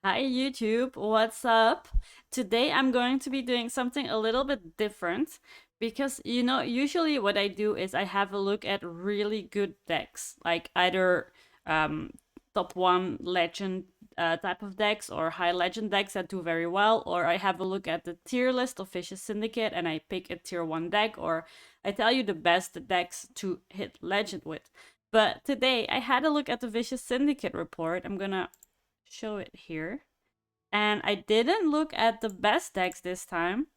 Hi YouTube, what's up? Today I'm going to be doing something a little bit different because usually what I do is I have a look at really good decks, like either um, top 1 legend type of decks or high legend decks that do very well, or I have a look at the tier list of Vicious Syndicate and I pick a tier 1 deck, or I tell you the best decks to hit legend with. But today I had a look at the Vicious Syndicate report. I'm gonna show it here. And I didn't look at the best decks this time,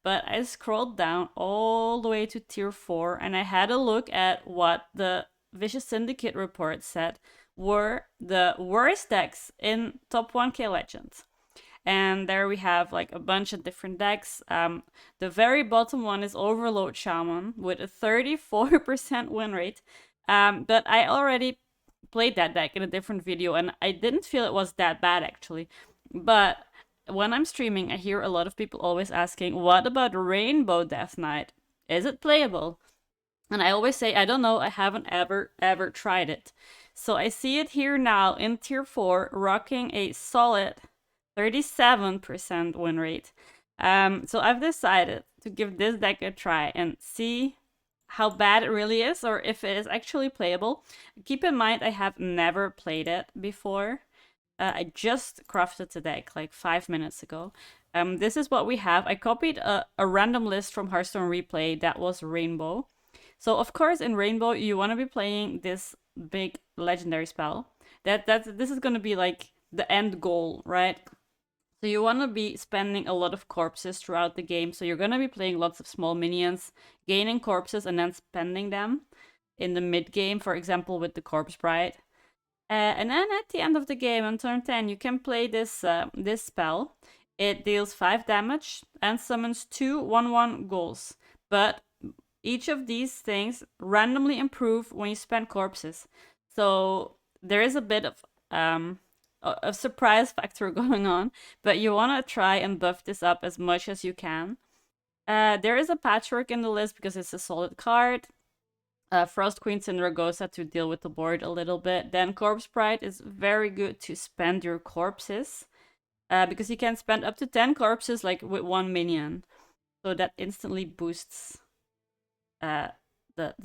but I scrolled down all the way to tier 4 and I had a look at what the Vicious Syndicate report said were the worst decks in top 1k Legends. And there we have like a bunch of different decks. The very bottom one is Overload Shaman with a 34% win rate. But I already played that deck in a different video and I didn't feel it was that bad actually. But when I'm streaming, I hear a lot of people always asking, what about Rainbow Death Knight? Is it playable? And I always say, I don't know, I haven't ever tried it. So I see it here now in tier 4, rocking a solid 37% win rate. So I've decided to give this deck a try and see how bad it really is or if it is actually playable. Keep in mind, I have never played it before. I just crafted the deck like 5 minutes ago. This is what we have. I copied a random list from Hearthstone Replay that was Rainbow. So of course in Rainbow you want to be playing this big legendary spell. This is going to be like the end goal, right? So you want to be spending a lot of corpses throughout the game. So you're going to be playing lots of small minions, gaining corpses and then spending them in the mid game, for example with the Corpse Bride. And then at the end of the game on turn 10, you can play this spell. It deals 5 damage and summons 2 1/1 ghouls. But each of these things randomly improve when you spend corpses. So there is a bit of a surprise factor going on, but you want to try and buff this up as much as you can. There is a patchwork in the list because it's a solid card. Frost Queen Cindergosa to deal with the board a little bit. Then Corpse Bride is very good to spend your corpses. Because you can spend up to 10 corpses like with 1 minion. So that instantly boosts the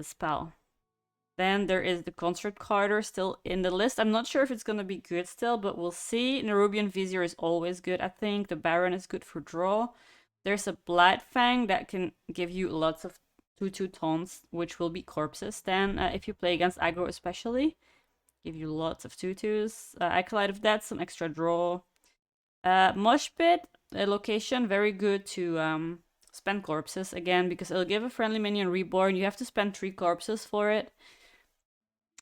spell. Then there is the Construct Carter still in the list. I'm not sure if it's going to be good still, but we'll see. Nerubian Vizier is always good, I think. The Baron is good for draw. There's a Blightfang that can give you lots of 2/2 taunts, which will be corpses. Then if you play against aggro especially, give you lots of 2/2s. Acolyte of Death, some extra draw. Mosh Pit, a location, very good to spend corpses again, because it'll give a friendly minion reborn. You have to spend 3 corpses for it.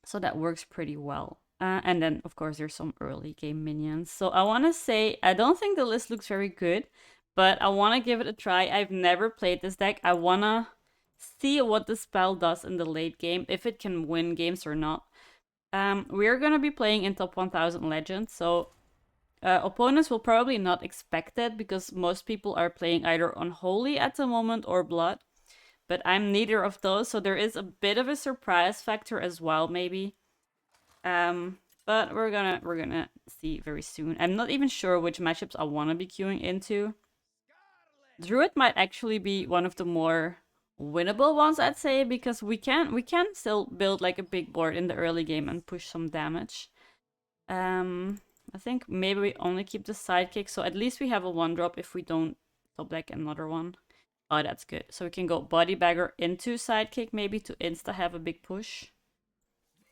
So that works pretty well. And then, of course, there's some early game minions. So I want to say, I don't think the list looks very good, but I want to give it a try. I've never played this deck. I want to see what the spell does in the late game, if it can win games or not. We're going to be playing in top 1000 Legends, so opponents will probably not expect it because most people are playing either Unholy at the moment or Blood. But I'm neither of those, so there is a bit of a surprise factor as well, maybe. But we're gonna see very soon. I'm not even sure which matchups I want to be queuing into. Druid might actually be one of the more winnable ones, I'd say, because we can still build like a big board in the early game and push some damage. I think maybe we only keep the sidekick, so at least we have a 1-drop if we don't top deck another one. Oh, that's good. So we can go Body Bagger into Sidekick, maybe to insta have a big push.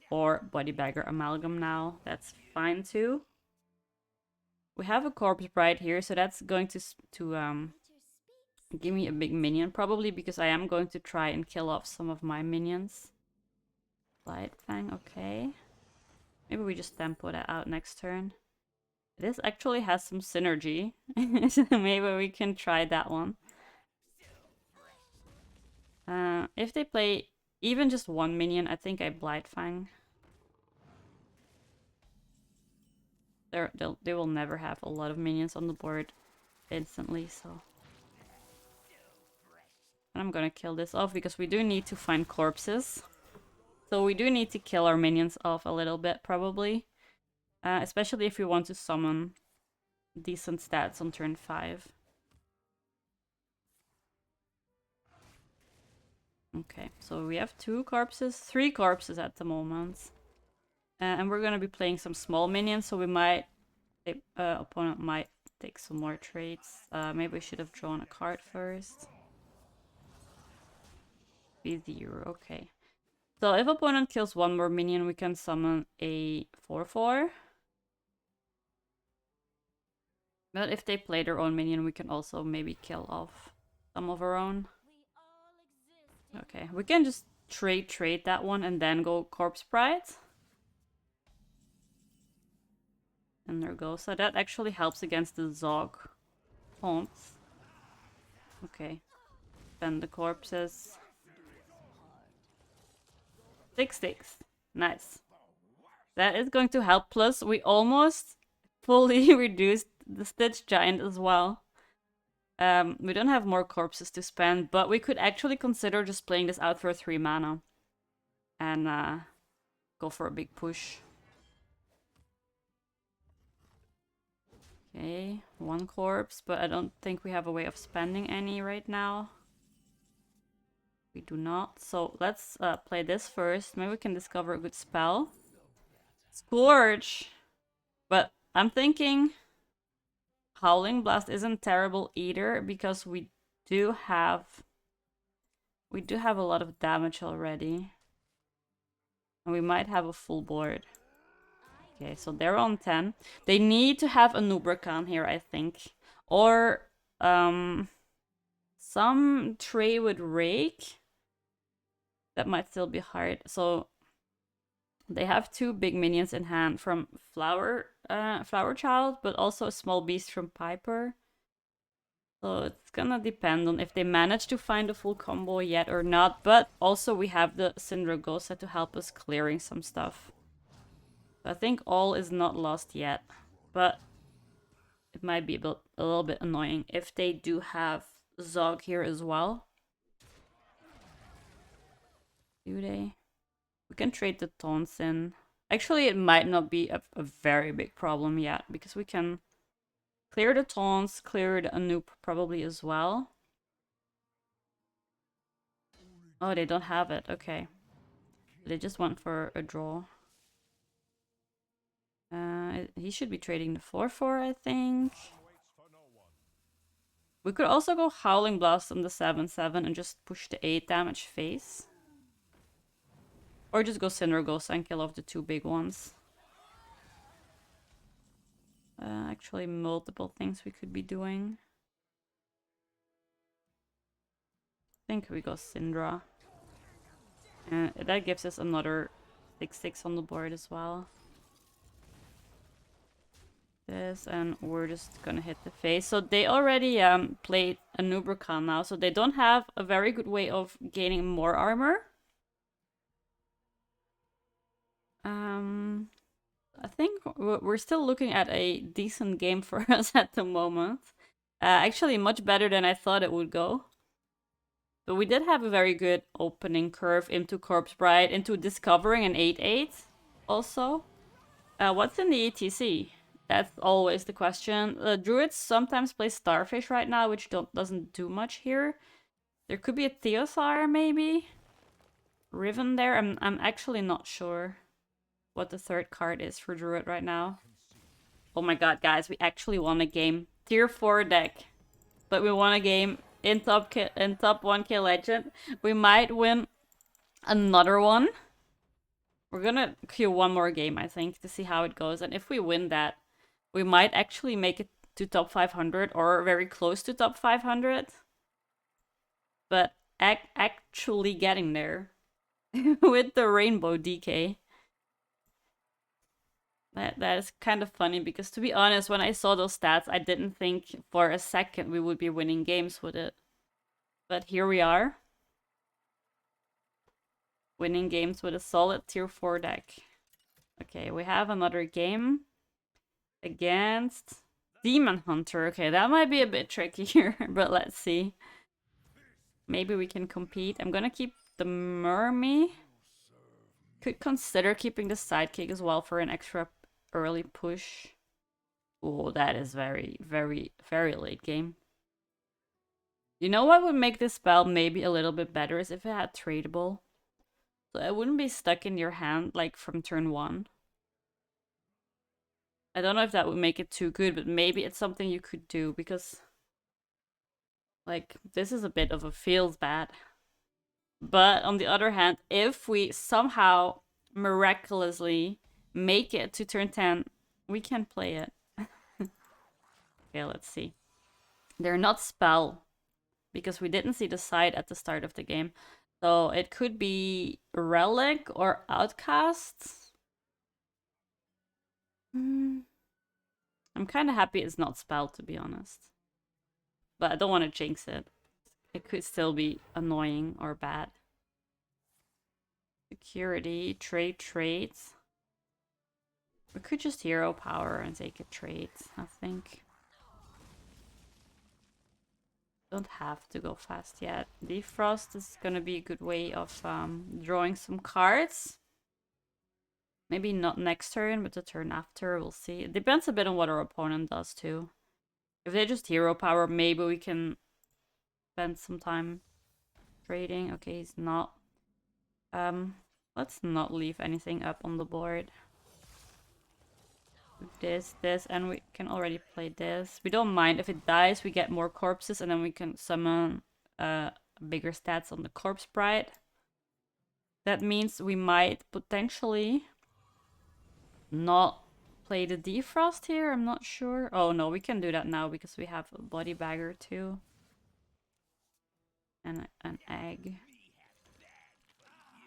Or Body Bagger Amalgam now. That's fine too. We have a Corpse Bride here, so that's going to give me a big minion, probably because I am going to try and kill off some of my minions. Blightfang, okay. Maybe we just tempo that out next turn. This actually has some synergy. So maybe we can try that one. If they play even just 1 minion, I think I Blightfang. They will never have a lot of minions on the board instantly, so. And I'm gonna kill this off because we do need to find corpses. So we do need to kill our minions off a little bit, probably. Especially if we want to summon decent stats on turn 5. Okay, so we have 2 corpses, 3 corpses at the moment. And we're gonna be playing some small minions, so we might... opponent might take some more trades. Maybe we should have drawn a card first. B0, okay. So if opponent kills 1 more minion, we can summon a 4/4. But if they play their own minion, we can also maybe kill off some of our own. Okay, we can just trade that one and then go Corpse Pride. And there goes. So that actually helps against the Zog taunts. Okay. Spend the corpses. 6/6. Nice. That is going to help. Plus, we almost fully reduced the Stitch Giant as well. We don't have more corpses to spend, but we could actually consider just playing this out for 3 mana. And go for a big push. Okay, 1 corpse, but I don't think we have a way of spending any right now. We do not. So let's play this first. Maybe we can discover a good spell. Scourge! But I'm thinking Howling Blast isn't terrible either, because we do have a lot of damage already. And we might have a full board. Okay, so they're on 10. They need to have a Nubrakan here, I think. Or some tray with Rake. That might still be hard. So they have 2 big minions in hand from Flower Child, but also a small beast from Piper. So it's gonna depend on if they manage to find a full combo yet or not. But also we have the Syndragosa to help us clearing some stuff. I think all is not lost yet, but it might be a little bit annoying if they do have Zog here as well. Do they? We can trade the taunts in. Actually, it might not be a very big problem yet, because we can clear the taunts, clear the Anoop probably as well. Oh, they don't have it. Okay. They just went for a draw. He should be trading the 4/4, I think. We could also go Howling Blast on the 7/7 and just push the 8 damage face. Or just go Syndragosa and kill off the 2 big ones. Actually, multiple things we could be doing. I think we go Syndra. That gives us another 6/6 on the board as well. This, and we're just gonna hit the face. So they already played a Nubrakan now, so they don't have a very good way of gaining more armor. I think we're still looking at a decent game for us at the moment. Actually, much better than I thought it would go. But we did have a very good opening curve into Corpse Bride, into discovering an 8/8 also. What's in the ETC? That's always the question. Druids sometimes play Starfish right now, which doesn't do much here. There could be a Theosaur, maybe? Riven there? I'm actually not sure what the 3rd card is for Druid right now. Oh my god, guys, we actually won a game. Tier 4 deck. But we won a game in top 1k legend. We might win another one. We're gonna queue one more game, I think, to see how it goes. And if we win that, we might actually make it to top 500 or very close to top 500. But actually getting there with the Rainbow DK. That is kind of funny, because to be honest, when I saw those stats, I didn't think for a second we would be winning games with it. But here we are. Winning games with a solid tier 4 deck. Okay, we have another game against Demon Hunter. Okay, that might be a bit tricky here, but let's see. Maybe we can compete. I'm gonna keep the Mermy. Could consider keeping the Sidekick as well for an extra early push. Oh, that is very, very, very late game. You know what would make this spell maybe a little bit better is if it had tradable. So it wouldn't be stuck in your hand like from turn 1. I don't know if that would make it too good, but maybe it's something you could do because like this is a bit of a feels bad. But on the other hand, if we somehow miraculously make it to turn 10, we can play it. Okay, let's see. They're not spell because we didn't see the side at the start of the game. So it could be Relic or Outcast. I'm kind of happy it's not spell, to be honest. But I don't want to jinx it. It could still be annoying or bad. Security, trade traits. We could just hero power and take a trade, I think. Don't have to go fast yet. Defrost is gonna be a good way of drawing some cards. Maybe not next turn, but the turn after, we'll see. It depends a bit on what our opponent does too. If they just hero power, maybe we can spend some time trading. Okay, he's not. Let's not leave anything up on the board. This, and we can already play this. We don't mind if it dies, we get more corpses, and then we can summon bigger stats on the corpse sprite. That means we might potentially not play the defrost here. I'm not sure. Oh no, we can do that now because we have a body bagger too. And an egg.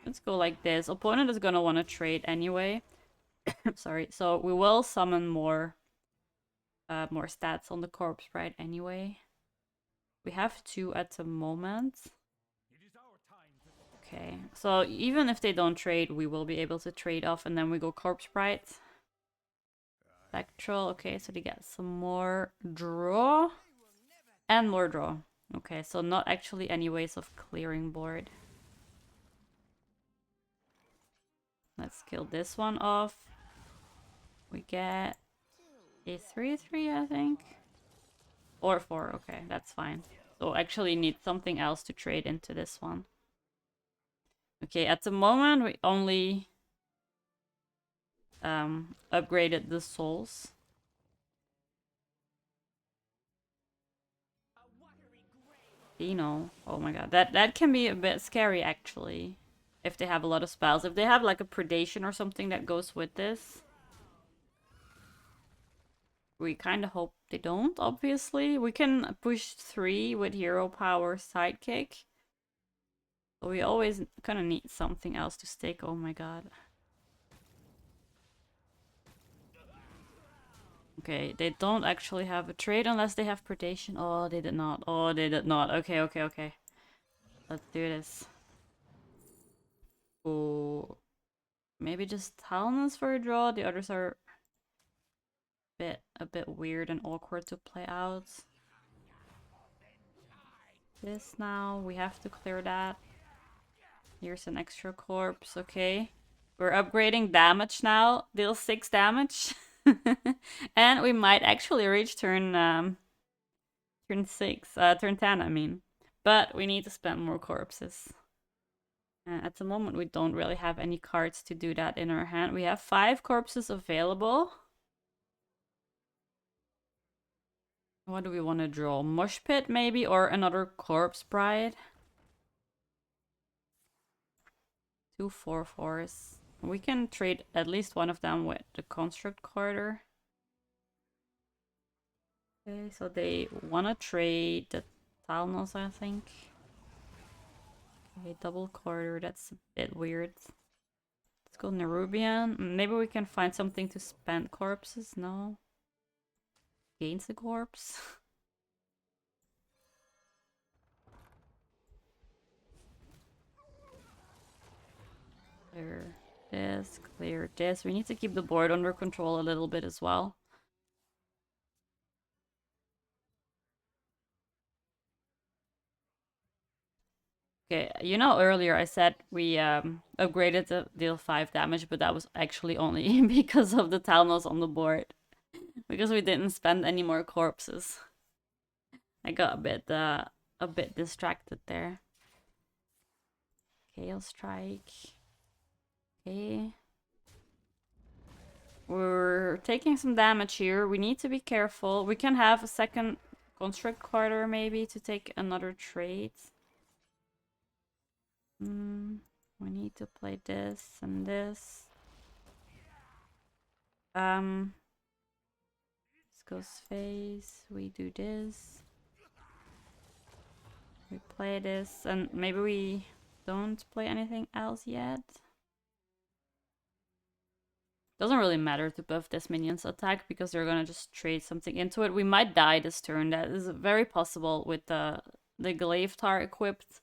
Let's go like this. Opponent is gonna want to trade anyway. Sorry. So we will summon more stats on the corpse right anyway. We have 2 at the moment. Okay, so even if they don't trade, we will be able to trade off, and then we go corpse sprite. Spectral. Okay, so they get some more draw and more draw. Okay, so not actually any ways of clearing board. Let's kill this one off. We get a 3/3, I think. Or 4, okay, that's fine. So actually need something else to trade into this one. Okay, at the moment we only upgraded the souls. Dino. Oh my god, that can be a bit scary actually. If they have a lot of spells. If they have like a predation or something that goes with this. We kind of hope they don't, obviously. We can push 3 with hero power sidekick. But we always kind of need something else to stick. Oh my god. Okay, they don't actually have a trade unless they have predation. Oh, they did not. Oh, they did not. Okay, okay, okay. Let's do this. Oh, maybe just Talons for a draw. The others are a bit weird and awkward to play out. This now, we have to clear that. Here's an extra corpse, okay. We're upgrading damage now. Deal 6 damage. And we might actually reach turn 10, I mean. But we need to spend more corpses. At the moment, we don't really have any cards to do that in our hand. We have 5 corpses available. What do we want to draw? Mosh Pit, maybe? Or another Corpse Bride? 2 4/4s. We can trade at least one of them with the Construct Quarter. Okay, so they want to trade the Talnos, I think. Okay, double quarter, that's a bit weird. Let's go Nerubian. Maybe we can find something to spend corpses? No. Gains a corpse. Clear this. We need to keep the board under control a little bit as well. Okay, you know earlier I said we upgraded to deal 5 damage, but that was actually only because of the Talnos on the board. Because we didn't spend any more corpses. I got a bit distracted there. Chaos Strike. Okay. We're taking some damage here. We need to be careful. We can have a second construct quarter maybe to take another trait. We need to play this and this. This goes face. We do this. We play this, and maybe we don't play anything else yet. Doesn't really matter to buff this minion's attack because they're gonna just trade something into it. We might die this turn. That is very possible with the glaive tar equipped.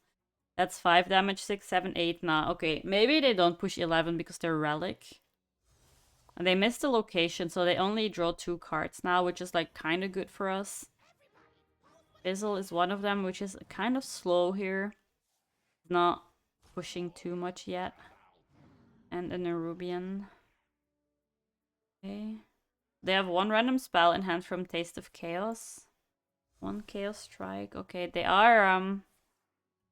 That's 5 damage, 6, 7, 8 now. Okay, maybe they don't push 11 because they're Relic. And they missed the location, so they only draw 2 cards now, which is like kind of good for us. Fizzle is one of them, which is kind of slow here. Not pushing too much yet. And a Nerubian. Okay. They have 1 random spell in hand from Taste of Chaos. 1 Chaos Strike. Okay, they are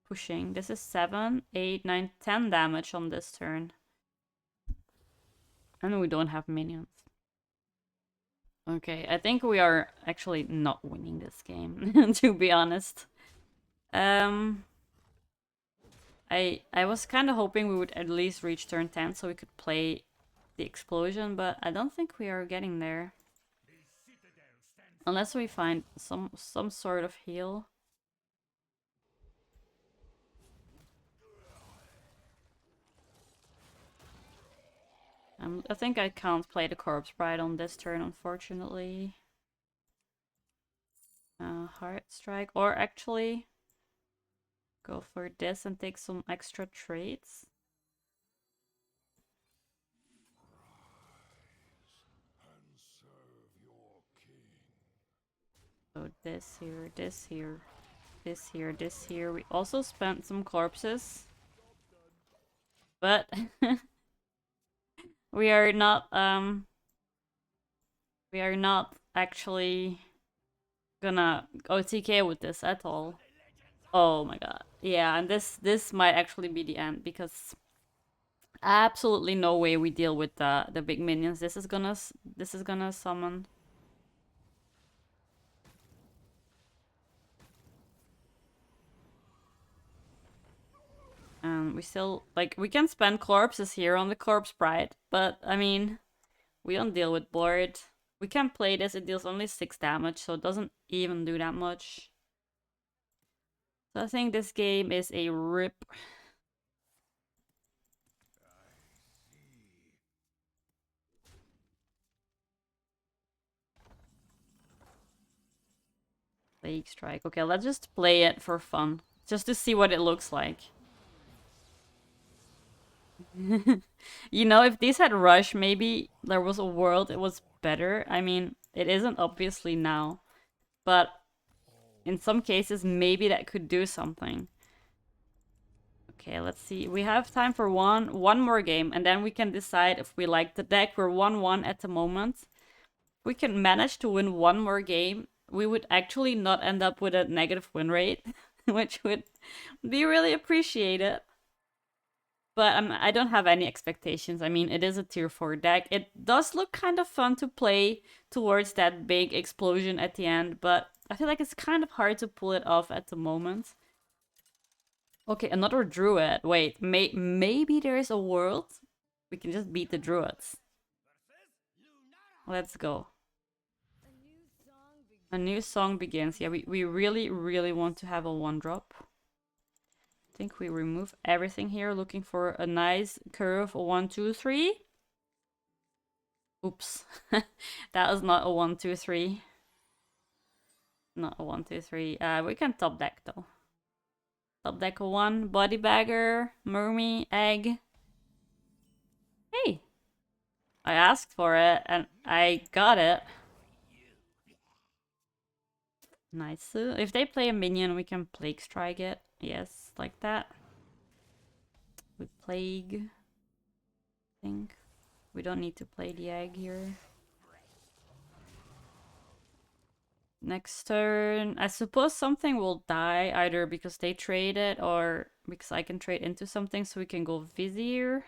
pushing. This is 7, 8, 9, 10 damage on this turn. And we don't have minions. Okay, I think we are actually not winning this game, to be honest. I was kind of hoping we would at least reach turn 10 so we could play the explosion, but I don't think we are getting there. Unless we find some sort of heal. I think I can't play the Corpse Bride on this turn, unfortunately. Heart Strike, or actually go for this and take some extra traits. So this here, this here, this here, this here. We also spent some corpses. But we are not actually gonna OTK with this at all. Oh my god. Yeah, and this might actually be the end because absolutely no way we deal with the big minions. This is gonna summon. And we still, like, we can spend corpses here on the Corpse Bride, but I mean, we don't deal with board. We can play this, it deals only 6 damage, so it doesn't even do that much. So I think this game is a rip. Plague Strike. Okay, let's just play it for fun. Just to see what it looks like. You know, if these had Rush, maybe there was a world it was better. I mean, it isn't obviously now. But in some cases, maybe that could do something. Okay, let's see. We have time for one more game, and then we can decide if we like the deck. We're 1-1 at the moment. If we can manage to win one more game, we would actually not end up with a negative win rate, which would be really appreciated. But I don't have any expectations. I mean, it is a tier 4 deck. It does look kind of fun to play towards that big explosion at the end, but I feel like it's kind of hard to pull it off at the moment. Okay, another druid. Wait, maybe there is a world? We can just beat the druids. Let's go. A new song begins. Yeah, we really, really want to have a 1-drop. I think we remove everything here, looking for a nice curve. 1, 2, 3. Oops. That was not a 1, 2, 3. Not a 1, 2, 3. We can top deck though. Top deck 1, body bagger, mermy, egg. Hey! I asked for it and I got it. Nice. If they play a minion, we can Plague Strike it. Yes, like that. We Plague. I think. We don't need to play the egg here. Next turn, I suppose something will die either because they trade it or because I can trade into something, so we can go Vizier.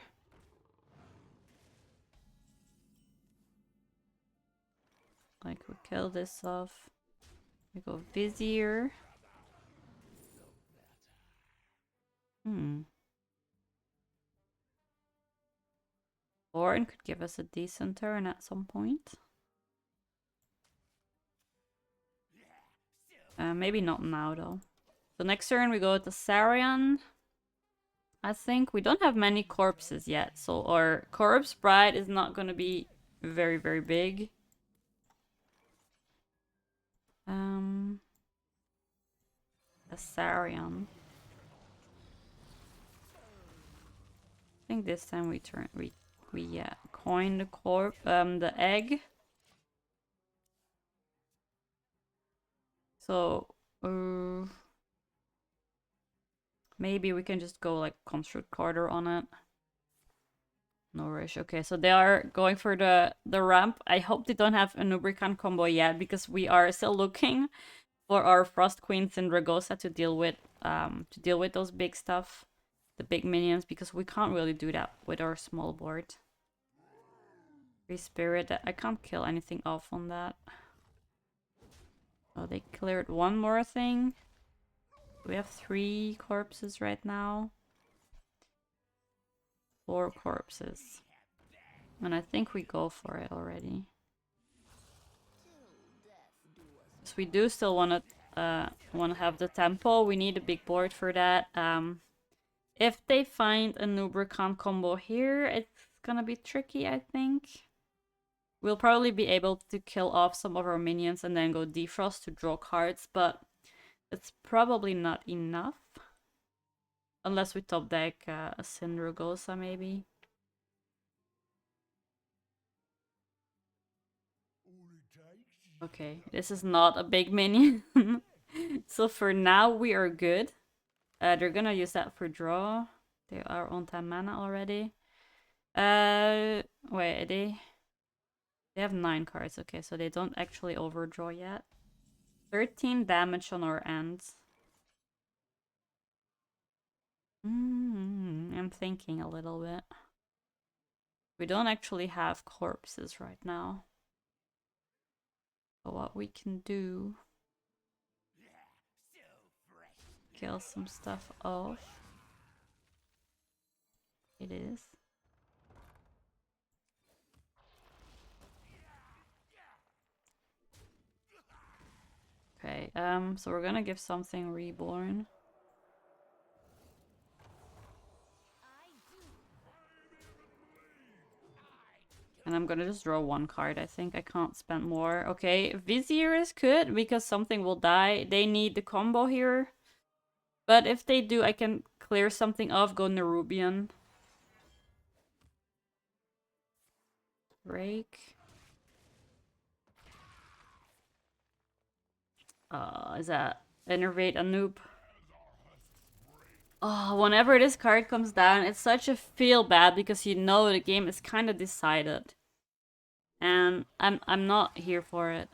Like, we kill this off. We go Vizier. Lauren could give us a decent turn at some point. Maybe not now, though. So next turn we go to Sarian. I think we don't have many corpses yet, so our corpse bride is not gonna be very, very big. Asarion. I think this time we coin the egg. So maybe we can just go like construct quarter on it. No rush. Okay, so they are going for the ramp. I hope they don't have a Nubricant combo yet, because we are still looking for our Frost Queens and Dragosa to deal with those big stuff, the big minions, because we can't really do that with our small board. Free Spirit, I can't kill anything off on that. Oh, they cleared one more thing. We have 3 corpses right now. 4 corpses. And I think we go for it already. So we do still want to have the tempo. We need a big board for that. If they find a Nubricant combo here, it's gonna be tricky, I think. We'll probably be able to kill off some of our minions and then go defrost to draw cards, but it's probably not enough. Unless we top deck a Syndragosa, maybe. Okay, this is not a big minion. So for now, we are good. They're gonna use that for draw. They are on 10 mana already. Wait, they have 9 cards. Okay, so they don't actually overdraw yet. 13 damage on our ends. I'm thinking a little bit. We don't actually have corpses right now. But what we can do... kill some stuff off. It is. Okay, so we're gonna give something reborn. And I'm gonna just draw 1 card, I think. I can't spend more. Okay, Vizier is good, because something will die. They need the combo here. But if they do, I can clear something off, go Nerubian. Break. Is that Innervate a noob? Oh, whenever this card comes down, it's such a feel bad, because you know the game is kind of decided. And I'm not here for it.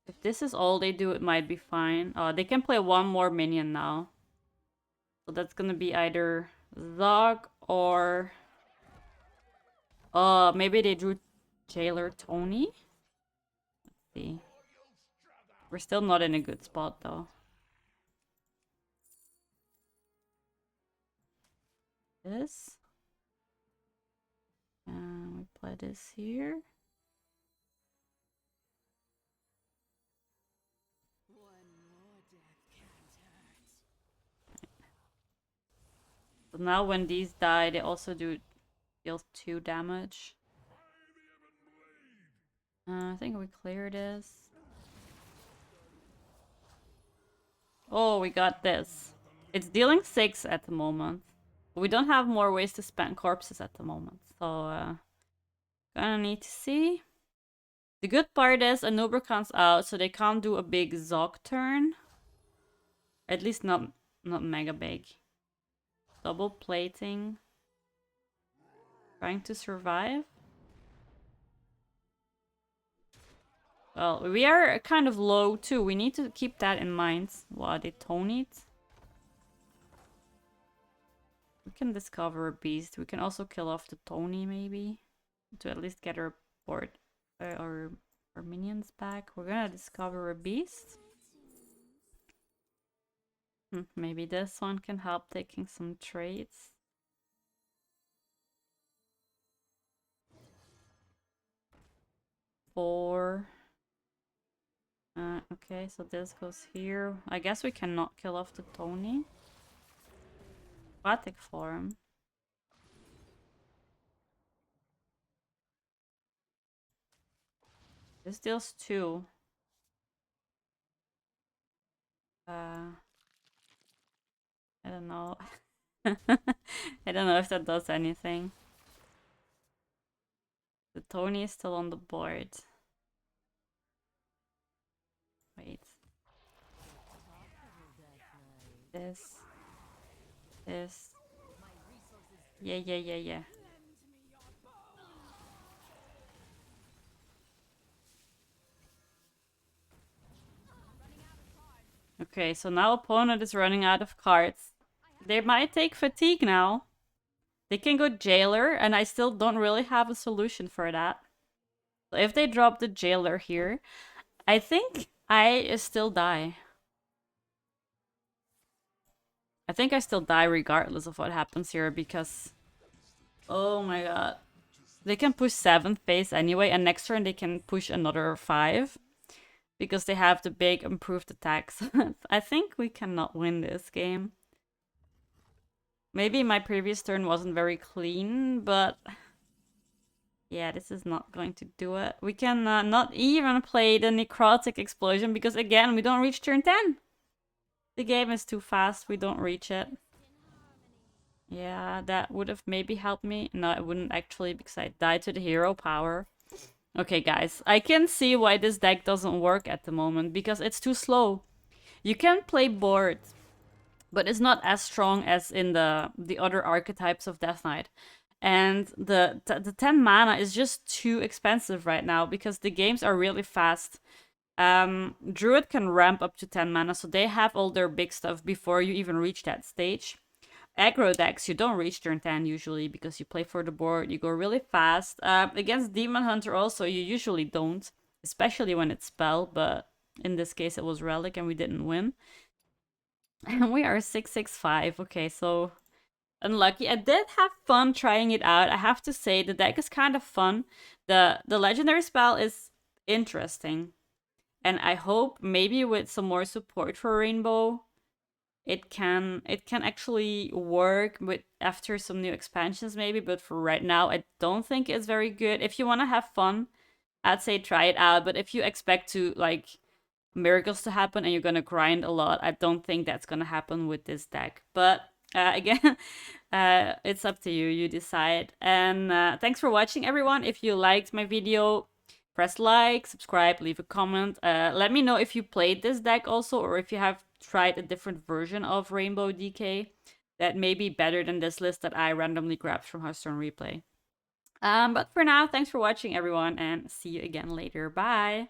If this is all they do, it might be fine. Oh, they can play 1 more minion now. So that's gonna be either Zog or... maybe they drew Jailer Tony? Let's see. We're still not in a good spot, though. This. And we play this here. So now when these die, they also deal 2 damage. I think we clear this. Oh, we got this. It's dealing 6 at the moment. We don't have more ways to spend corpses at the moment. So, gonna need to see. The good part is a Nubricant's out, so they can't do a big Zog turn. At least not mega big. Double plating. Trying to survive. Well, we are kind of low too. We need to keep that in mind. What did Tony? We can discover a beast. We can also kill off the Tony maybe to at least get our board or our minions back. We're gonna discover a beast. Maybe this one can help taking some trades. Four. Okay, so this goes here. I guess we cannot kill off the Tony. Aquatic form. This deals 2. I don't know. I don't know if that does anything. The Tony is still on the board. Wait. This. Yeah. Okay, so now opponent is running out of cards. They might take fatigue now. They can go Jailer, and I still don't really have a solution for that. So if they drop the Jailer here, I think I still die. I think I still die regardless of what happens here because... Oh my god. They can push 7th phase anyway, and next turn they can push another 5. Because they have the big improved attacks. I think we cannot win this game. Maybe my previous turn wasn't very clean, but... Yeah, this is not going to do it. We can not even play the Necrotic Explosion because, again, we don't reach turn 10. The game is too fast, we don't reach it. Yeah, that would have maybe helped me. No, it wouldn't actually because I died to the hero power. Okay, guys, I can see why this deck doesn't work at the moment because it's too slow. You can play board, but it's not as strong as in the other archetypes of Death Knight. And the 10 mana is just too expensive right now because the games are really fast. Druid can ramp up to 10 mana, so they have all their big stuff before you even reach that stage. Aggro decks, you don't reach turn 10 usually because you play for the board, you go really fast. Against Demon Hunter also, you usually don't, especially when it's spell, but in this case it was Relic and we didn't win. And we are 665, okay, so unlucky. I did have fun trying it out. I have to say, the deck is kind of fun. The legendary spell is interesting. And I hope maybe with some more support for Rainbow, it can actually work with after some new expansions maybe, but for right now I don't think it's very good. If you want to have fun, I'd say try it out, but if you expect to like miracles to happen and you're gonna grind a lot, I don't think that's gonna happen with this deck. But again, it's up to you, you decide. And thanks for watching, everyone. If you liked my video, press like, subscribe, leave a comment. Let me know if you played this deck also, or if you have tried a different version of Rainbow DK that may be better than this list that I randomly grabbed from Hearthstone Replay. But for now, thanks for watching, everyone, and see you again later. Bye!